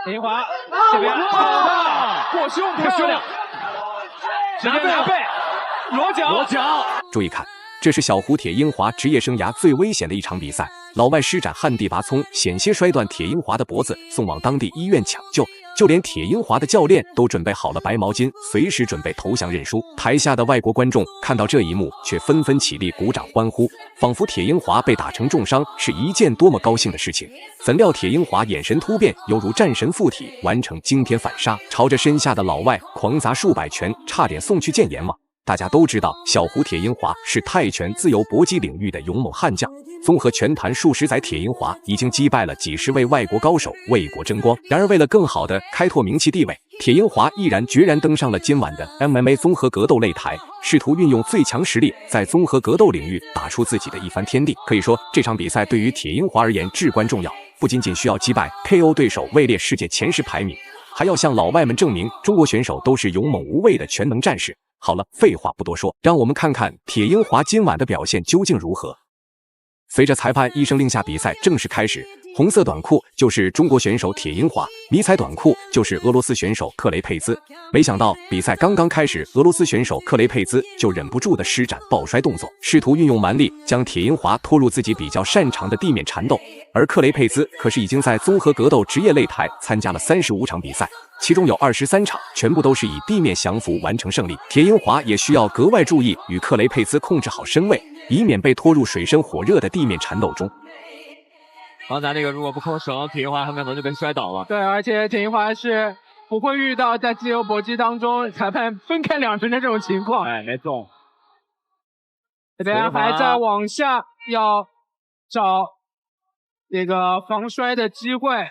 林华这边好的过胸漂亮，直接拿背裸脚。注意看，这是小胡铁英华职业生涯最危险的一场比赛。老外施展旱地拔葱，险些摔断铁英华的脖子，送往当地医院抢救。就连铁英华的教练都准备好了白毛巾，随时准备投降认输。台下的外国观众看到这一幕，却纷纷起立鼓掌欢呼，仿佛铁英华被打成重伤是一件多么高兴的事情。怎料铁英华眼神突变，犹如战神附体，完成惊天反杀，朝着身下的老外狂砸数百拳，差点送去见阎王。大家都知道，小胡铁英华是泰拳自由搏击领域的勇猛悍将。综合拳坛数十载，铁英华已经击败了几十位外国高手，为国争光。然而，为了更好地开拓名气地位，铁英华毅然决然登上了今晚的 MMA 综合格斗擂台，试图运用最强实力，在综合格斗领域打出自己的一番天地。可以说，这场比赛对于铁英华而言至关重要，不仅仅需要击败 KO 对手，位列世界前10排名，还要向老外们证明中国选手都是勇猛无畏的全能战士。好了，废话不多说，让我们看看铁英华今晚的表现究竟如何。随着裁判一声令下，比赛正式开始。红色短裤就是中国选手铁英华，迷彩短裤就是俄罗斯选手克雷佩兹。没想到比赛刚刚开始，俄罗斯选手克雷佩兹就忍不住的施展抱摔动作，试图运用蛮力将铁英华拖入自己比较擅长的地面缠斗。而克雷佩兹可是已经在综合格斗职业擂台参加了35场比赛，其中有23场全部都是以地面降服完成胜利。铁英华也需要格外注意与克雷佩兹控制好身位，以免被拖入水深火热的地面缠斗中。刚才那个如果不扣绳，铁英华很可能就被摔倒了。对，而且铁英华是不会遇到在自由搏击当中裁判分开两人的这种情况。哎，没错。这边还在往下要找这个防摔的机会。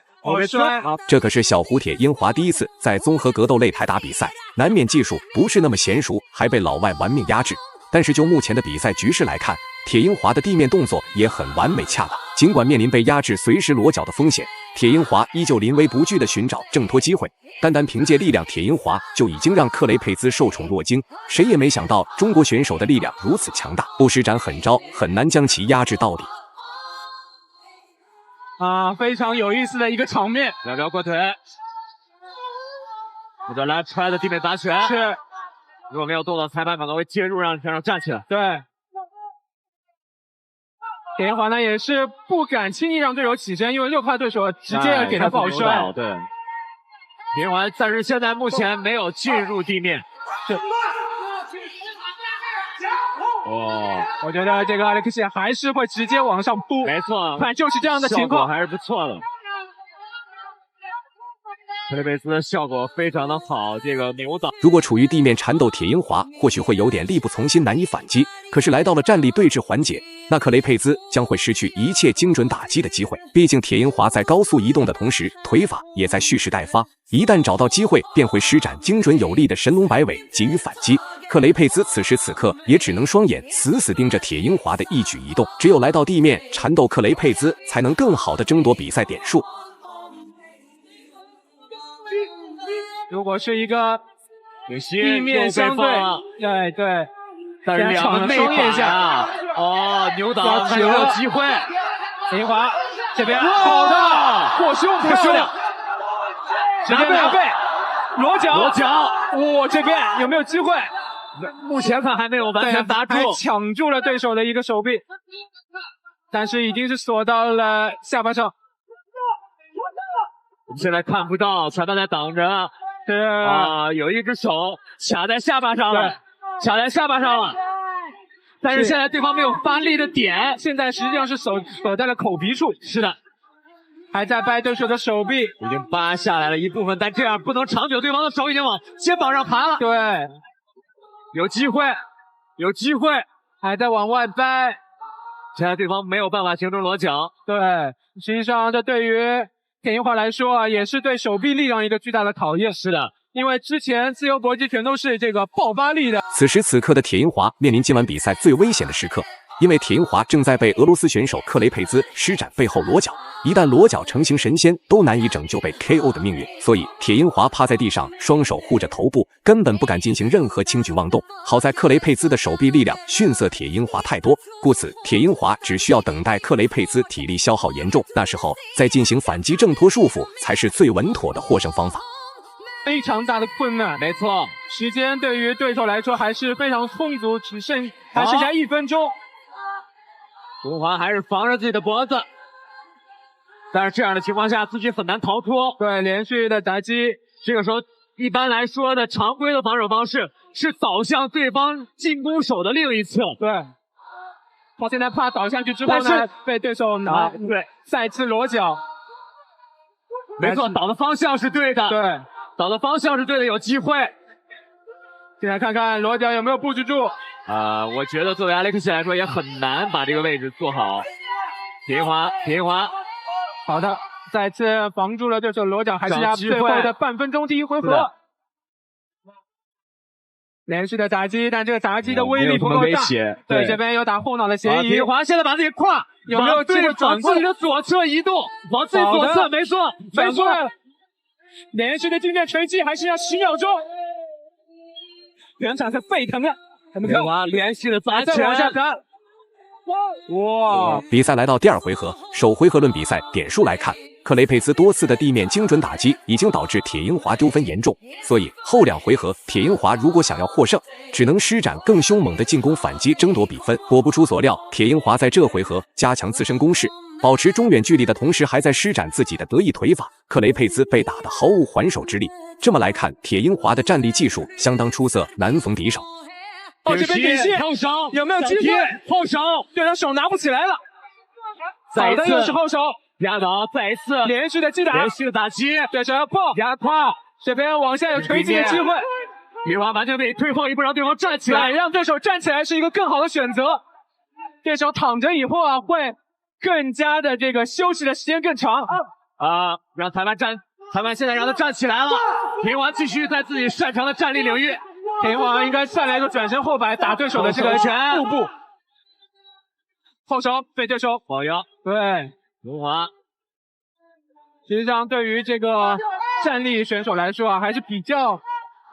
这可是小胡铁英华第一次在综合格斗擂台打比赛，难免技术不是那么娴熟，还被老外玩命压制。但是就目前的比赛局势来看，铁英华的地面动作也很完美恰当。尽管面临被压制随时裸脚的风险，铁英华依旧临危不惧地寻找挣脱机会。单单凭借力量，铁英华就已经让克雷佩兹受宠若惊。谁也没想到中国选手的力量如此强大，不施展狠招很难将其压制到底。非常有意思的一个场面。两条过腿，或者来踹的地面砸拳。是，如果没有动作，裁判可能会介入让选手站起来。对。铁英华呢也是不敢轻易让对手起身，因为6怕对手直接给他抱摔。对，铁英华但是现在目前没有进入地面。是。我觉得这个阿列克谢还是会直接往上扑。没错，反正就是这样的情况，还是不错的。克雷佩兹的效果非常的好，这个扭倒。如果处于地面缠斗，铁英华或许会有点力不从心，难以反击。可是来到了站立对峙环节，那克雷佩兹将会失去一切精准打击的机会。毕竟铁英华在高速移动的同时，腿法也在蓄势待发，一旦找到机会，便会施展精准有力的神龙摆尾，给予反击。克雷佩兹此时此刻也只能双眼死死盯着铁英华的一举一动，只有来到地面缠斗，克雷佩兹才能更好的争夺比赛点数。如果是一个地面相对，对，但是两个内反下，扭倒还有机会。铁英华这边好的过胸漂亮，直接拿背裸脚，这边有没有机会？目前看还没有完全打住，还抢住了对手的一个手臂，但是已经是锁到了下巴上。我们现在看不到，裁判在挡着。有一只手卡在下巴上了，但是现在对方没有发力的点，现在实际上是锁在了口鼻处。是的，还在掰对手的手臂，已经扒下来了一部分，但这样不能长久，对方的手已经往肩膀上爬了。对，有机会，还在往外掰，现在对方没有办法形成裸脚。对，实际上这对于铁英华来说也是对手臂力量一个巨大的考验。是的，因为之前自由搏击全都是这个爆发力的。此时此刻的铁英华面临今晚比赛最危险的时刻，因为铁银华正在被俄罗斯选手克雷佩兹施展背后裸脚，一旦裸脚成型神仙都难以拯救被 KO 的命运，所以铁银华趴在地上，双手护着头部，根本不敢进行任何轻举妄动。好在克雷佩兹的手臂力量逊色铁银华太多，故此铁银华只需要等待克雷佩兹体力消耗严重，那时候再进行反击挣脱束缚，才是最稳妥的获胜方法。非常大的困难，没错，时间对于对手来说还是非常充足，还剩下1分钟。中华还是防着自己的脖子，但是这样的情况下自己很难逃脱。对，连续的打击，这个时候一般来说的常规的防守方式是倒向对方进攻手的另一侧。对，他现在怕倒下去之后呢，被对手拿，对，再次裸脚。没错，倒的方向是对的。对，倒的方向是对的，有机会。现在看看裸脚有没有布置住。我觉得作为阿历克西来说也很难把这个位置做好。铁银华，好的，再次防住了对手裸脚，还剩下最后的半分钟，第一回合。连续的打击，但这个打击的威力不够大。对，这边有打后脑的嫌疑。铁银华现在把自己胯有没有机会往自己的左侧移动？往自己左侧，没错，没错。连续的经典锤击，还剩下10秒钟。全场是沸腾的。铁银华连续的砸拳，往下砸。哇！比赛来到第2回合，首回合论比赛点数来看，克雷佩兹多次的地面精准打击已经导致铁银华丢分严重，所以后2回合铁银华如果想要获胜，只能施展更凶猛的进攻反击争夺比分。果不出所料，铁银华在这回合加强自身攻势，保持中远距离的同时还在施展自己的得意腿法，克雷佩兹被打得毫无还手之力。这么来看，铁银华的战力技术相当出色，难逢敌手。这边底线后手有没有机会？后手，对方手拿不起来了。再一次又是后手压倒，再一次连续的击打，连续的打击，对手要碰压胯，这边往下有锤击的机会。铁银华完全可以退后一步，让对方站起来，让对手站起来是一个更好的选择。对手躺着以后会更加的这个休息的时间更长。让裁判现在让他站起来了。铁银华继续在自己擅长的站立领域。铁银华应该上来一个转身后摆，打对手的这个腹部。后手被对手保腰。对，中华。实际上对于这个站立选手来说还是比较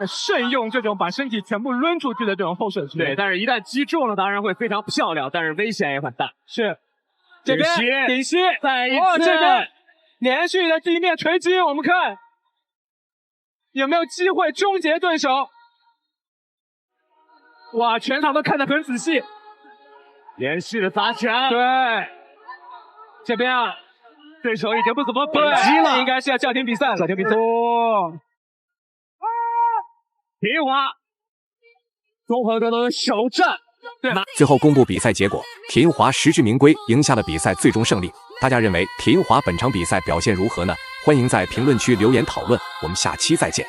慎用这种把身体全部抡出去的这种后手击。对，但是一旦击中了，当然会非常漂亮，但是危险也很大。是，这边顶膝，再一次，这边连续的地面锤击，我们看有没有机会终结对手。哇，全场都看得很仔细，连续的砸拳。对，这边对手已经不怎么反击了，应该是要叫停比赛了。叫停比赛。铁银华综合格斗的首战。对，最后公布比赛结果，铁银华实至名归，赢下了比赛最终胜利。大家认为铁银华本场比赛表现如何呢？欢迎在评论区留言讨论，我们下期再见。